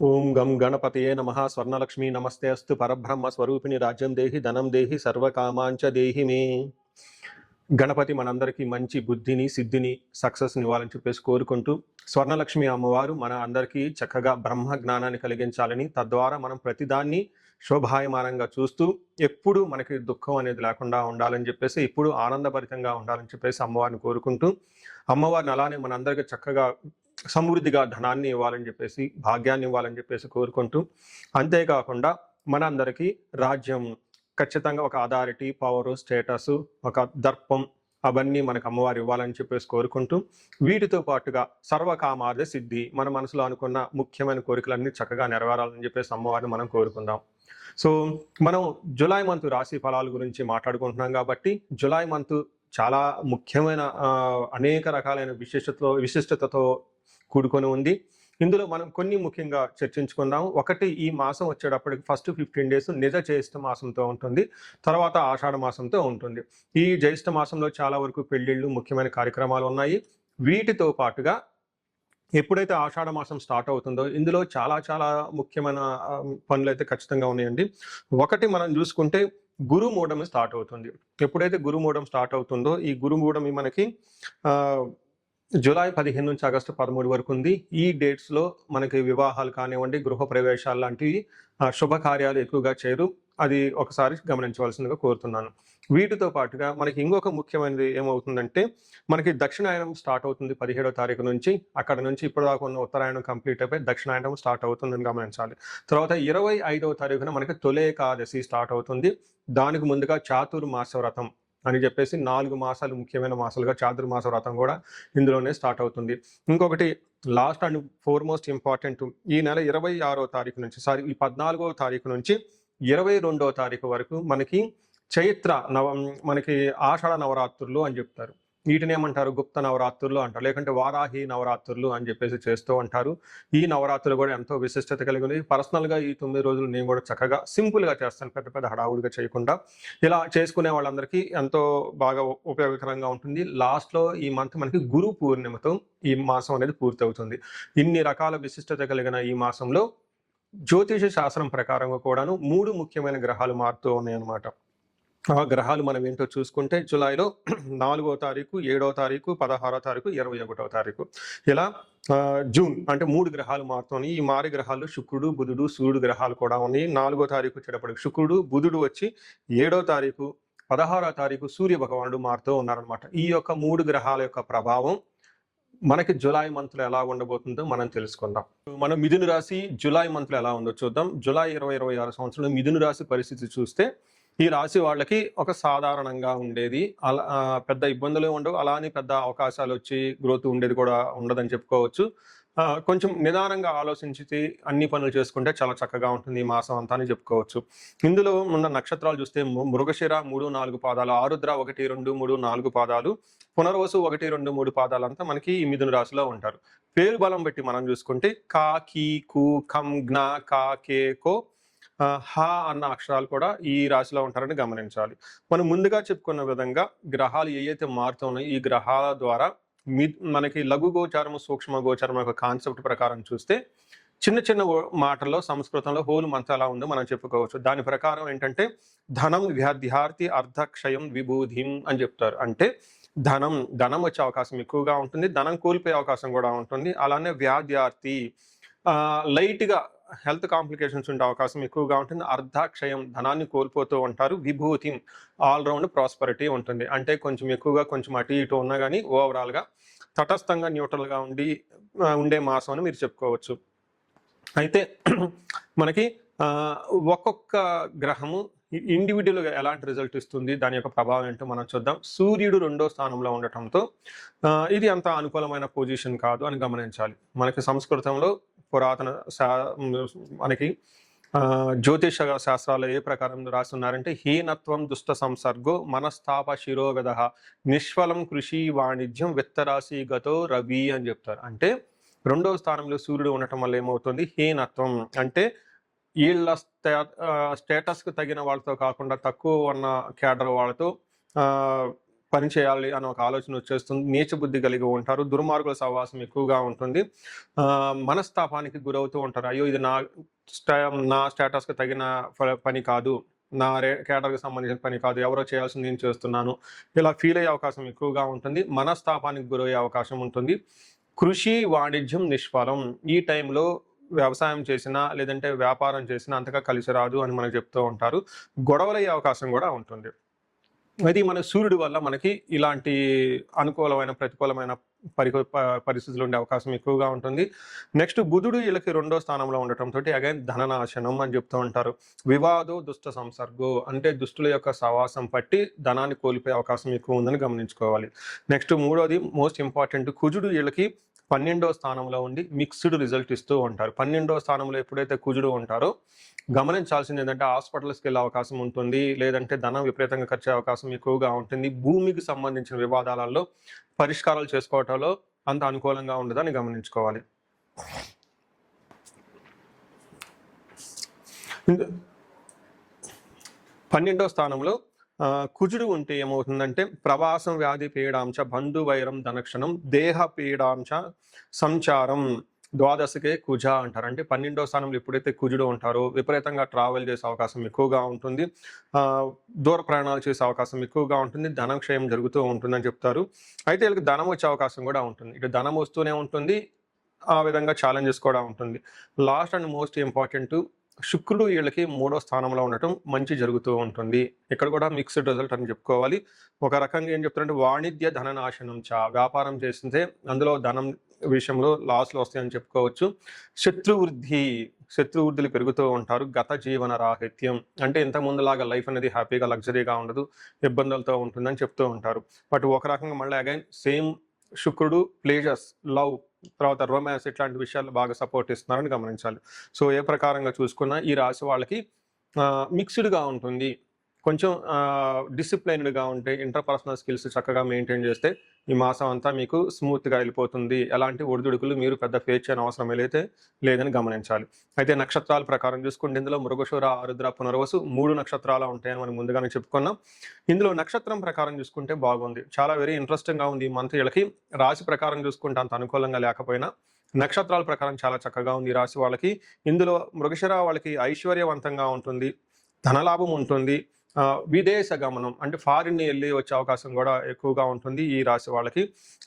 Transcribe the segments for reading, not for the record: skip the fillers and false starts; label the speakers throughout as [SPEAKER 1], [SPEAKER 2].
[SPEAKER 1] ఓం గం గణపతయే నమః స్వర్ణలక్ష్మీ నమస్తే అస్తు పరబ్రహ్మ స్వరూపిణి రాజ్యం దేహి ధనం దేహి సర్వకామాంచ దేహి మే. గణపతి మనందరికీ మంచి బుద్ధిని సిద్ధిని సక్సెస్ని ఇవ్వాలని చెప్పేసి కోరుకుంటూ, స్వర్ణలక్ష్మి అమ్మవారు మన అందరికీ చక్కగా బ్రహ్మ జ్ఞానాన్ని కలిగించాలని, తద్వారా మనం ప్రతిదాన్ని శోభాయమానంగా చూస్తూ ఎప్పుడు మనకి దుఃఖం అనేది లేకుండా ఉండాలని చెప్పేసి, ఎప్పుడు ఆనందభరితంగా ఉండాలని చెప్పేసి అమ్మవారిని కోరుకుంటూ, అమ్మవారిని అలానే మనందరికీ చక్కగా సమృద్ధిగా ధనాన్ని ఇవ్వాలని చెప్పేసి, భాగ్యాన్ని ఇవ్వాలని చెప్పేసి కోరుకుంటూ, అంతేకాకుండా మనందరికీ రాజ్యం ఖచ్చితంగా ఒక అథారిటీ, పవరు, స్టేటస్, ఒక దర్పం అవన్నీ మనకు అమ్మవారు ఇవ్వాలని చెప్పేసి కోరుకుంటూ, వీటితో పాటుగా సర్వకామార్థ సిద్ధి, మన మనసులో అనుకున్న ముఖ్యమైన కోరికలన్నీ చక్కగా నెరవేరాలని చెప్పేసి అమ్మవారిని మనం కోరుకుందాం. సో మనం జులై మంత్ రాశి ఫలాల గురించి మాట్లాడుకుంటున్నాం కాబట్టి, జులై మంత్ చాలా ముఖ్యమైన అనేక రకాలైన విశిష్టతతో కూడుకొని ఉంది. ఇందులో మనం కొన్ని ముఖ్యంగా చర్చించుకుందాం. ఒకటి, ఈ మాసం వచ్చేటప్పటికి ఫస్ట్ 15 డేస్ నిజ జ్యేష్ఠ మాసంతో ఉంటుంది. తర్వాత ఆషాఢ మాసంతో ఉంటుంది. ఈ జ్యేష్ఠ మాసంలో చాలా వరకు పెళ్లిళ్ళు, ముఖ్యమైన కార్యక్రమాలు ఉన్నాయి. వీటితో పాటుగా ఎప్పుడైతే ఆషాఢ మాసం స్టార్ట్ అవుతుందో ఇందులో చాలా చాలా ముఖ్యమైన పనులైతే ఖచ్చితంగా ఉన్నాయండి. ఒకటి మనం చూసుకుంటే గురుమూఢం స్టార్ట్ అవుతుంది. ఎప్పుడైతే గురుమూఢం స్టార్ట్ అవుతుందో ఈ గురుమూఢమి మనకి జూలై 15 నుంచి ఆగస్టు 13 వరకు ఉంది. ఈ డేట్స్లో మనకి వివాహాలు కానివ్వండి, గృహ ప్రవేశాలు లాంటివి శుభకార్యాలు ఎక్కువగా చేయరు. అది ఒకసారి గమనించవలసిందిగా కోరుతున్నాను. వీటితో పాటుగా మనకి ఇంకొక ముఖ్యమైనది ఏమవుతుందంటే, మనకి దక్షిణాయనం స్టార్ట్ అవుతుంది 17వ తారీఖు నుంచి. అక్కడ నుంచి ఇప్పటిదాకా ఉన్న ఉత్తరాయణం కంప్లీట్ అయిపోయి దక్షిణాయనం స్టార్ట్ అవుతుందని గమనించాలి. తర్వాత 25వ తారీఖున మనకి తొలి ఏకాదశి స్టార్ట్ అవుతుంది. దానికి ముందుగా చాతుర్మాస వ్రతం అని చెప్పేసి 4 మాసాలు ముఖ్యమైన మాసాలుగా చాతుర్మాస వ్రతం కూడా ఇందులోనే స్టార్ట్ అవుతుంది. ఇంకొకటి లాస్ట్ అండ్ ఫోర్మోస్ట్ ఇంపార్టెంట్, ఈ నెల 26వ తారీఖు నుంచి ఈ 14వ తారీఖు నుంచి 22వ తారీఖు వరకు మనకి చైత్ర మనకి ఆషాఢ నవరాత్రులు అని చెప్తారు. వీటిని ఏమంటారు? గుప్త నవరాత్రులు అంటారు, లేకుంటే వారాహి నవరాత్రులు అని చెప్పేసి చేస్తూ ఉంటారు. ఈ నవరాత్రులు కూడా ఎంతో విశిష్టత కలిగి ఉంది. పర్సనల్గా ఈ 9 రోజులు నేను కూడా చక్కగా సింపుల్గా చేస్తాను, పెద్ద పెద్ద హడావుడిగా చేయకుండా. ఇలా చేసుకునే వాళ్ళందరికీ ఎంతో బాగా ఉపయోగకరంగా ఉంటుంది. లాస్ట్లో ఈ మంత్ మనకి గురు పూర్ణిమతో ఈ మాసం అనేది పూర్తి అవుతుంది. ఇన్ని రకాల విశిష్టత కలిగిన ఈ మాసంలో జ్యోతిష శాస్త్రం ప్రకారంగా కూడాను 3 ముఖ్యమైన గ్రహాలు మారుతూ ఉన్నాయి అన్నమాట. ఆ గ్రహాలు మనం ఏంటో చూసుకుంటే, జూలైలో 4వ తారీఖు, 7వ తారీఖు, 16వ తారీఖు, 21వ తారీఖు, ఇలా జూన్ అంటే 3 గ్రహాలు మారుతున్నాయి. ఈ మారి గ్రహాలు శుక్రుడు, బుధుడు, సూర్యుడు గ్రహాలు కూడా ఉన్నాయి. 4వ తారీఖు వచ్చేటప్పటికి శుక్రుడు, బుధుడు వచ్చి 7వ తారీఖు, 16వ తారీఖు సూర్య భగవానుడు మారుతూ ఉన్నారనమాట. ఈ యొక్క 3 గ్రహాల యొక్క ప్రభావం మనకి జులై మంత్లో ఎలా ఉండబోతుందో మనం తెలుసుకుందాం. మనం మిథున రాశి జులై మంత్లో ఎలా ఉందో చూద్దాం. జులై 2026 సంవత్సరంలో మిథున రాశి పరిస్థితి చూస్తే, ఈ రాశి వాళ్ళకి ఒక సాధారణంగా ఉండేది, అలా పెద్ద ఇబ్బందులు ఉండవు, అలానే పెద్ద అవకాశాలు వచ్చి గ్రోత్ ఉండేది కూడా ఉండదని చెప్పుకోవచ్చు. కొంచెం నిదానంగా ఆలోచించి అన్ని పనులు చేసుకుంటే చాలా చక్కగా ఉంటుంది ఈ మాసం అంతా అని చెప్పుకోవచ్చు. ఇందులో ఉన్న నక్షత్రాలు చూస్తే మృగశిర 3, 4 పాదాలు, ఆరుద్ర 1, 2, 3, 4 పాదాలు, పునర్వసు 1, 2, 3 పాదాలంతా మనకి ఈ మిథున రాశిలో ఉంటారు. పేరు బలం బట్టి మనం చూసుకుంటే కా, కీ, కు, ఖం, జ్ఞ, కా, కే, కో, హ అన్న అక్షరాలు కూడా ఈ రాశిలో ఉంటారని గమనించాలి. మనం ముందుగా చెప్పుకున్న విధంగా గ్రహాలు ఏవైతే మారుతున్నాయో ఈ గ్రహాల ద్వారా మనకి లఘు గోచారము, సూక్ష్మ గోచారం ఒక కాన్సెప్ట్ ప్రకారం చూస్తే, చిన్న చిన్న మాటల్లో సంస్కృతంలో హోల్ మంత్ ఎలా ఉందో మనం చెప్పుకోవచ్చు. దాని ప్రకారం ఏంటంటే, ధనం వ్యాధ్యార్థి అర్ధక్షయం విభూధిం అని చెప్తారు. అంటే ధనం వచ్చే అవకాశం ఎక్కువగా ఉంటుంది, ధనం కోల్పోయే అవకాశం కూడా ఉంటుంది. అలానే వ్యాధ్యార్థి లైట్గా హెల్త్ కాంప్లికేషన్స్ ఉండే అవకాశం ఎక్కువగా ఉంటుంది. అర్ధక్షయం ధనాన్ని కోల్పోతూ ఉంటారు. విభూతి ఆల్రౌండ్ ప్రాస్పరిటీ ఉంటుంది. అంటే కొంచెం ఎక్కువగా కొంచెం అటు ఇటు ఉన్నా కానీ ఓవరాల్గా తటస్థంగా న్యూట్రల్గా ఉండే మాసం అని మీరు చెప్పుకోవచ్చు. అయితే మనకి ఒక్కొక్క గ్రహము ఇండివిజువల్గా ఎలాంటి రిజల్ట్ ఇస్తుంది, దాని యొక్క ప్రభావం ఏంటో మనం చూద్దాం. సూర్యుడు 2వ స్థానంలో ఉండటంతో ఇది అంత అనుకూలమైన పొజిషన్ కాదు అని గమనించాలి. మనకి సంస్కృతంలో పురాతన మనకి జ్యోతిష శాస్త్రాలు ఏ ప్రకారం రాస్తున్నారంటే, హీనత్వం దుష్ట సంసర్గో మనస్తాప శిరోగద నిష్ఫలం కృషి వాణిజ్యం విత్తరాశి గతో రవి అని చెప్తారు. అంటే 2వ స్థానంలో సూర్యుడు ఉండటం వల్ల ఏమవుతుంది, హీనత్వం అంటే వీళ్ళ స్టేటస్కి తగిన వాళ్ళతో కాకుండా తక్కువ ఉన్న క్యాడర్ వాళ్ళతో పని చేయాలి అని ఒక ఆలోచన వచ్చేస్తుంది. నీచ బుద్ధి కలిగి ఉంటారు. దుర్మార్గుల సహవాసం ఎక్కువగా ఉంటుంది. మనస్తాపానికి గురవుతూ ఉంటారు. అయ్యో ఇది నా స్టేటస్‌కి తగిన పని కాదు. నా కేడర్‌కి సంబంధించిన పని కాదు. ఎవరో చేయాల్సింది నేను చేస్తున్నాను. ఇలా ఫీల్ అయ్యే అవకాశం ఎక్కువగా ఉంటుంది. మనస్తాపానికి గురయ్యే అవకాశం ఉంటుంది. కృషి, వాణిజ్యం నిష్ఫలం. ఈ టైంలో వ్యవసాయం చేసినా, లేదంటే వ్యాపారం చేసినా అంతగా కలిసి రాదు అని మనకు చెప్తూ ఉంటారు. గొడవలయ్యే అవకాశం కూడా ఉంటుంది. అది మన సూర్యుడి వల్ల మనకి ఇలాంటి అనుకూలమైన, ప్రతికూలమైన పరిస్థితులు ఉండే అవకాశం ఎక్కువగా ఉంటుంది. నెక్స్ట్ బుధుడు వీళ్ళకి 2వ స్థానంలో ఉండటంతో అగైన్ ధననాశనం అని చెప్తూ ఉంటారు. వివాదో దుష్ట సంసర్గో అంటే దుష్టుల యొక్క సహవాసం పట్టి ధనాన్ని కోల్పోయే అవకాశం ఎక్కువ ఉందని గమనించుకోవాలి. నెక్స్ట్ 3వది మోస్ట్ ఇంపార్టెంట్, కుజుడు వీళ్ళకి 12వ స్థానంలో ఉండి మిక్స్డ్ రిజల్ట్ ఇస్తూ ఉంటారు. 12వ స్థానంలో ఎప్పుడైతే కుజుడు ఉంటారో గమనించాల్సింది ఏంటంటే హాస్పిటల్స్కి వెళ్ళే అవకాశం ఉంటుంది, లేదంటే ధనం విపరీతంగా ఖర్చు అయ్యే అవకాశం ఎక్కువగా ఉంటుంది. భూమికి సంబంధించిన వివాదాలలో పరిష్కారాలు చేసుకోవటంలో అంత అనుకూలంగా ఉండదని గమనించుకోవాలి. 12వ స్థానంలో కుజుడు ఉంటే ఏమవుతుందంటే ప్రవాసం వ్యాధి పీడాంశ బంధు వైరం ధనక్షణం దేహ పీడాంశ సంచారం ద్వాదశకే కుజ అంటారు. అంటే 12వ స్థానంలో ఎప్పుడైతే కుజుడు ఉంటారో విపరీతంగా ట్రావెల్ చేసే అవకాశం ఎక్కువగా ఉంటుంది. దూర ప్రయాణాలు చేసే అవకాశం ఎక్కువగా ఉంటుంది. ధనక్షయం జరుగుతూ ఉంటుందని చెప్తారు. అయితే వీళ్ళకి ధనం వచ్చే అవకాశం కూడా ఉంటుంది. ఇటు ధనం వస్తూనే ఉంటుంది, ఆ విధంగా ఛాలెంజెస్ కూడా ఉంటుంది. లాస్ట్ అండ్ మోస్ట్ ఇంపార్టెంట్, శుక్రుడు వీళ్ళకి 3వ స్థానంలో ఉండటం మంచి జరుగుతూ ఉంటుంది. ఇక్కడ కూడా మిక్స్డ్ రిజల్ట్ అని చెప్పుకోవాలి. ఒక రకంగా ఏం చెప్తారంటే వాణిజ్య ధననాశనం వ్యాపారం చేస్తే అందులో ధనం విషయంలో లాస్లు వస్తాయని చెప్పుకోవచ్చు. శత్రువృద్ధులు పెరుగుతూ ఉంటారు. గత జీవన రాహిత్యం అంటే ఇంత ముందులాగా లైఫ్ అనేది హ్యాపీగా లగ్జరీగా ఉండదు, ఇబ్బందులతో ఉంటుందని చెప్తూ ఉంటారు. బట్ ఒక రకంగా మళ్ళీ అగైన్ సేమ్ శుక్రుడు ప్లేజర్స్, లవ్, తర్వాత రొమాన్స్ ఇట్లాంటి విషయాలు బాగా సపోర్ట్ ఇస్తున్నారని గమనించాలి. సో ఏ ప్రకారంగా చూసుకున్నా ఈ రాశి వాళ్ళకి మిక్స్డ్గా ఉంటుంది. కొంచెం డిసిప్లైన్డ్గా ఉంటే ఇంటర్పర్సనల్ స్కిల్స్ చక్కగా మెయింటైన్ చేస్తే ఈ మాసం అంతా మీకు స్మూత్గా వెళ్ళిపోతుంది. ఎలాంటి ఒడిదుడుకులు మీరు పెద్ద ఫేస్ చేయని అవసరం లేదని గమనించాలి. అయితే నక్షత్రాల ప్రకారం చూసుకుంటే ఇందులో మృగశిర, ఆరుద్ర, పునర్వసు 3 నక్షత్రాలు ఉంటాయని మనం ముందుగానే చెప్పుకున్నాం. ఇందులో నక్షత్రం ప్రకారం చూసుకుంటే బాగుంది, చాలా వెరీ ఇంట్రెస్టింగ్గా ఉంది. ఈ మంత్ వీళ్ళకి రాశి ప్రకారం చూసుకుంటే అంత అనుకూలంగా లేకపోయినా నక్షత్రాల ప్రకారం చాలా చక్కగా ఉంది ఈ రాశి వాళ్ళకి. ఇందులో మృగశిర వాళ్ళకి ఐశ్వర్యవంతంగా ఉంటుంది, ధనలాభం ఉంటుంది, విదేశ గమనం అంటే ఫారిన్ వెళ్ళి వచ్చే అవకాశం కూడా ఎక్కువగా ఉంటుంది ఈ రాశి వాళ్ళకి.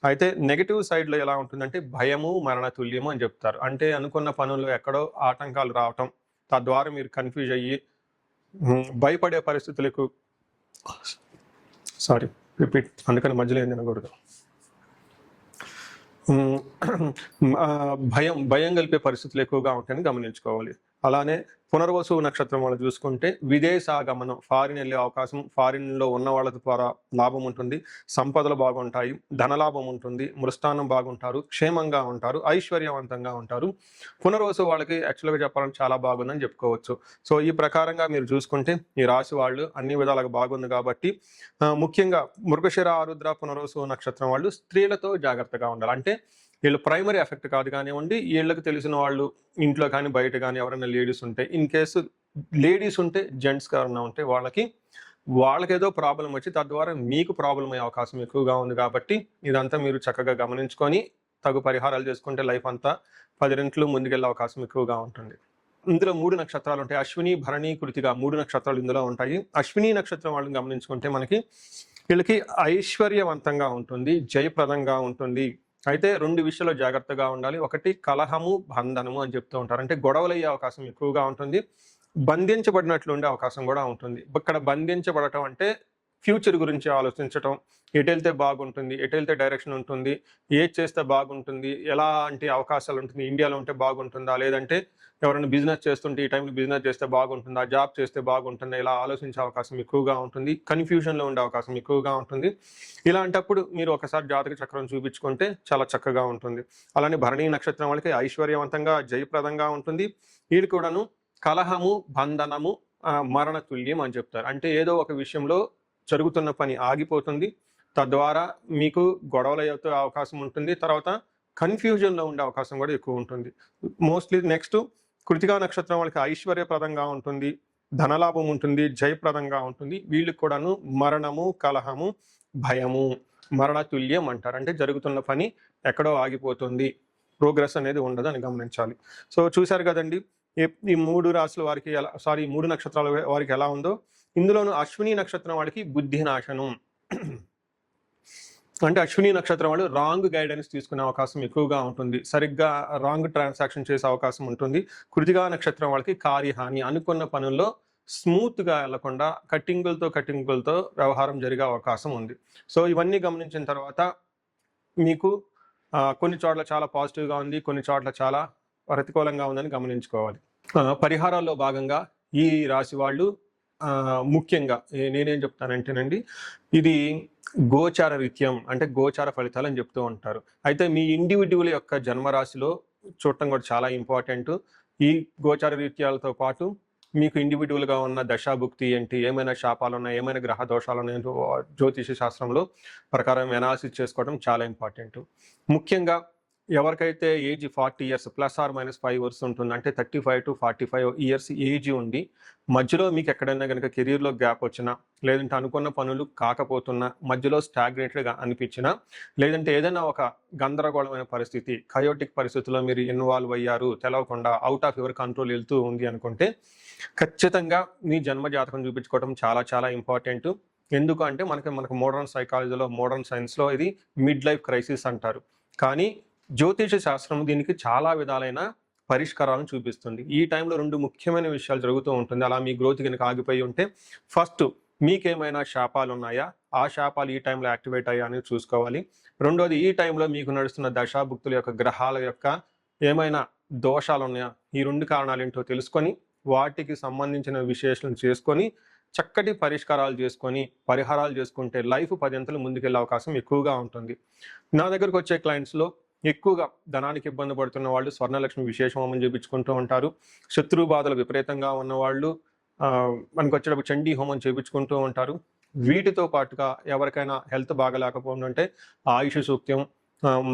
[SPEAKER 1] అయితే నెగిటివ్ సైడ్లో ఎలా ఉంటుందంటే భయము, మరణ తుల్యము అని చెప్తారు. అంటే అనుకున్న పనుల్లో ఎక్కడో ఆటంకాలు రావటం, తద్వారా మీరు కన్ఫ్యూజ్ అయ్యి భయపడే పరిస్థితులకు అందుకని మధ్యలో ఏం తినకూడదు. భయం కలిపే పరిస్థితులు ఎక్కువగా ఉంటాయని గమనించుకోవాలి. అలానే పునర్వసు నక్షత్రం వాళ్ళు చూసుకుంటే విదేశాగమనం, ఫారిన్ వెళ్ళే అవకాశం, ఫారిన్లో ఉన్న వాళ్ళ ద్వారా లాభం ఉంటుంది, సంపదలు బాగుంటాయి, ధనలాభం ఉంటుంది, మృష్టాన్నం బాగుంటారు, క్షేమంగా ఉంటారు, ఐశ్వర్యవంతంగా ఉంటారు. పునర్వసు వాళ్ళకి యాక్చువల్గా చెప్పాలంటే చాలా బాగుందని చెప్పుకోవచ్చు. సో ఈ ప్రకారంగా మీరు చూసుకుంటే ఈ రాశి వాళ్ళు అన్ని విధాలుగా బాగుంది కాబట్టి ముఖ్యంగా మృగశిర, ఆరుద్ర, పునర్వసు నక్షత్రం వాళ్ళు స్త్రీలతో జాగ్రత్తగా ఉండాలి. అంటే వీళ్ళు ప్రైమరీ ఎఫెక్ట్ కాదు కానివ్వండి, వీళ్ళకి తెలిసిన వాళ్ళు ఇంట్లో కానీ బయట కానీ ఎవరైనా లేడీస్ ఉంటే, ఇన్ కేసు లేడీస్ ఉంటే, జెంట్స్గా ఎవరైనా ఉంటే వాళ్ళకేదో ప్రాబ్లం వచ్చి తద్వారా మీకు ప్రాబ్లం అయ్యే అవకాశం ఎక్కువగా ఉంది. కాబట్టి ఇదంతా మీరు చక్కగా గమనించుకొని తగు పరిహారాలు చేసుకుంటే లైఫ్ అంతా 10 రెట్లు ముందుకెళ్ళే అవకాశం ఎక్కువగా ఉంటుంది. ఇందులో 3 నక్షత్రాలు ఉంటాయి. అశ్విని, భరణి, కృతిక 3 నక్షత్రాలు ఇందులో ఉంటాయి. అశ్విని నక్షత్రం వాళ్ళని గమనించుకుంటే మనకి వీళ్ళకి ఐశ్వర్యవంతంగా ఉంటుంది, జయప్రదంగా ఉంటుంది. అయితే 2 విషయాల్లో జాగ్రత్తగా ఉండాలి. ఒకటి కలహము, బంధనము అని చెప్తూ ఉంటారు. అంటే గొడవలు అయ్యే అవకాశం ఎక్కువగా ఉంటుంది, బంధించబడినట్లు ఉండే అవకాశం కూడా ఉంటుంది. ఇక్కడ బంధించబడటం అంటే ఫ్యూచర్ గురించి ఆలోచించటం, ఎటెళ్తే బాగుంటుంది, ఎటెళ్తే డైరెక్షన్ ఉంటుంది, ఏది చేస్తే బాగుంటుంది, ఎలాంటి అవకాశాలు ఉంటుంది, ఇండియాలో ఉంటే బాగుంటుందా, లేదంటే ఎవరైనా బిజినెస్ చేస్తుంటే ఈ టైంలో బిజినెస్ చేస్తే బాగుంటుందా, జాబ్ చేస్తే బాగుంటుందా, ఇలా ఆలోచించే అవకాశం ఎక్కువగా ఉంటుంది, కన్ఫ్యూజన్లో ఉండే అవకాశం ఎక్కువగా ఉంటుంది. ఇలాంటప్పుడు మీరు ఒకసారి జాతక చక్రం చూపించుకుంటే చాలా చక్కగా ఉంటుంది. అలానే భరణి నక్షత్రం వాళ్ళకి ఐశ్వర్యవంతంగా, జయప్రదంగా ఉంటుంది. వీళ్ళు కూడాను కలహము, బంధనము, మరణ తుల్యం అని చెప్తారు. అంటే ఏదో ఒక విషయంలో జరుగుతున్న పని ఆగిపోతుంది, తద్వారా మీకు గొడవలు అయ్యే అవకాశం ఉంటుంది, తర్వాత కన్ఫ్యూజన్లో ఉండే అవకాశం కూడా ఎక్కువ ఉంటుంది. మోస్ట్లీ నెక్స్ట్ కృతికా నక్షత్రం వాళ్ళకి ఐశ్వర్యప్రదంగా ఉంటుంది, ధనలాభం ఉంటుంది, జయప్రదంగా ఉంటుంది. వీళ్ళకి కూడాను మరణము, కలహము, భయము, మరణతుల్యం అంటారు. అంటే జరుగుతున్న పని ఎక్కడో ఆగిపోతుంది, ప్రోగ్రెస్ అనేది ఉండదని గమనించాలి. సో చూశారు కదండి ఈ 3 రాశుల వారికి ఎలా, సారీ 3 నక్షత్రాల వారికి ఎలా ఉందో. ఇందులోనూ అశ్విని నక్షత్రం వాడికి బుద్ధి నాశనం. అంటే అశ్విని నక్షత్రం వాళ్ళు రాంగ్ గైడెన్స్ తీసుకునే అవకాశం ఎక్కువగా ఉంటుంది, సరిగ్గా రాంగ్ ట్రాన్సాక్షన్ చేసే అవకాశం ఉంటుంది. కృతికా నక్షత్రం వాళ్ళకి కార్యహాని, అనుకున్న పనుల్లో స్మూత్గా వెళ్లకుండా కట్టింగులతో వ్యవహారం జరిగే అవకాశం ఉంది. సో ఇవన్నీ గమనించిన తర్వాత మీకు కొన్ని చోట్ల చాలా పాజిటివ్గా ఉంది, కొన్ని చోట్ల చాలా ప్రతికూలంగా ఉందని గమనించుకోవాలి. పరిహారాల్లో భాగంగా ఈ రాశి వాళ్ళు ముఖ్యంగా నేనేం చెప్తానంటేనండి, ఇది గోచార రీత్యం, అంటే గోచార ఫలితాలు అని చెప్తూ ఉంటారు. అయితే మీ ఇండివిడ్యువల్ యొక్క జన్మరాశిలో చూడటం కూడా చాలా ఇంపార్టెంట్. ఈ గోచార రీత్యాలతో పాటు మీకు ఇండివిడ్యువల్గా ఉన్న దశాభుక్తి ఏంటి, ఏమైనా శాపాలు ఉన్నాయి, ఏమైనా గ్రహ దోషాలు ఉన్నాయి, జ్యోతిష శాస్త్రంలో ప్రకారం ఎనాలిసిస్ చేసుకోవడం చాలా ఇంపార్టెంట్. ముఖ్యంగా ఎవరికైతే ఏజ్ 40 years +or-5 years ఉంటుంది, అంటే 35 to 45 years ఏజ్ ఉండి మధ్యలో మీకు ఎక్కడైనా కనుక కెరీర్లో గ్యాప్ వచ్చినా, లేదంటే అనుకున్న పనులు కాకపోతున్నా, మధ్యలో స్టాగ్నేటెడ్గా అనిపించినా, లేదంటే ఏదైనా ఒక గందరగోళమైన పరిస్థితి, కయోటిక్ పరిస్థితుల్లో మీరు ఇన్వాల్వ్ అయ్యారు, తెలవకుండా అవుట్ ఆఫ్ యువర్ కంట్రోల్ వెళ్తూ ఉంది అనుకుంటే ఖచ్చితంగా మీ జన్మ జాతకం చూపించుకోవడం చాలా చాలా ఇంపార్టెంట్. ఎందుకు అంటే మనకు మోడర్న్ సైకాలజీలో, మోడర్న్ సైన్స్లో ఇది మిడ్ లైఫ్ క్రైసిస్ అంటారు. కానీ జ్యోతిష శాస్త్రం దీనికి చాలా విధాలైన పరిష్కారాలను చూపిస్తుంది. ఈ టైంలో 2 ముఖ్యమైన విషయాలు జరుగుతూ ఉంటుంది. అలా మీ గ్రోత్ కనుక ఆగిపోయి ఉంటే, ఫస్ట్ మీకేమైనా శాపాలు ఉన్నాయా, ఆ శాపాలు ఈ టైంలో యాక్టివేట్ అయ్యా అని చూసుకోవాలి. రెండోది, ఈ టైంలో మీకు నడుస్తున్న దశాభుక్తుల యొక్క గ్రహాల యొక్క ఏమైనా దోషాలు ఉన్నాయా, ఈ 2 కారణాలు ఏంటో తెలుసుకొని వాటికి సంబంధించిన విశ్లేషణ చేసుకొని చక్కటి పరిష్కారాలు చేసుకొని పరిహారాలు చేసుకుంటే లైఫ్ 10 అంతలు ముందుకెళ్ళే అవకాశం ఎక్కువగా ఉంటుంది. నా దగ్గరకు వచ్చే క్లయింట్స్లో ఎక్కువగా ధనానికి ఇబ్బంది పడుతున్న వాళ్ళు స్వర్ణలక్ష్మి విశేష హోమం చేయించుకుంటూ ఉంటారు. శత్రు బాధలు విపరీతంగా ఉన్నవాళ్ళు మనకు వచ్చేటప్పుడు చండీ హోమం చేయించుకుంటూ ఉంటారు. వీటితో పాటుగా ఎవరికైనా హెల్త్ బాగలేకపోతుందంటే ఆయుష సూక్తం,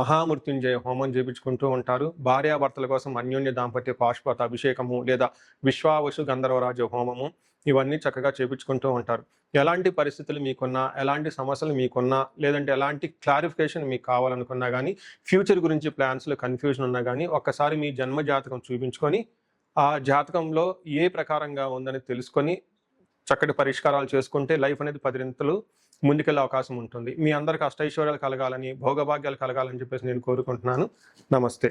[SPEAKER 1] మహామృత్యుంజయ హోమం చేయించుకుంటూ ఉంటారు. భార్యాభర్తల కోసం అన్యోన్య దాంపత్య పాశుపత అభిషేకము లేదా విశ్వావసు గంధర్వరాజ హోమము, ఇవన్నీ చక్కగా చేయించుకుంటూ ఉంటారు. ఎలాంటి పరిస్థితులు మీకున్నా, ఎలాంటి సమస్యలు మీకున్నా, లేదంటే ఎలాంటి క్లారిఫికేషన్ మీకు కావాలనుకున్నా కానీ, ఫ్యూచర్ గురించి ప్లాన్స్లో కన్ఫ్యూజన్ ఉన్నా కానీ, ఒక్కసారి మీ జన్మ జాతకం చూపించుకొని ఆ జాతకంలో ఏ ప్రకారంగా ఉందని తెలుసుకొని చక్కటి పరిష్కారాలు చేసుకుంటే లైఫ్ అనేది 10 అంతలు ముందుకెళ్ళే అవకాశం ఉంటుంది. మీ అందరికీ అష్టైశ్వర్యాలు కలగాలని, భోగభాగ్యాలు కలగాలని చెప్పేసి నేను కోరుకుంటున్నాను. నమస్తే.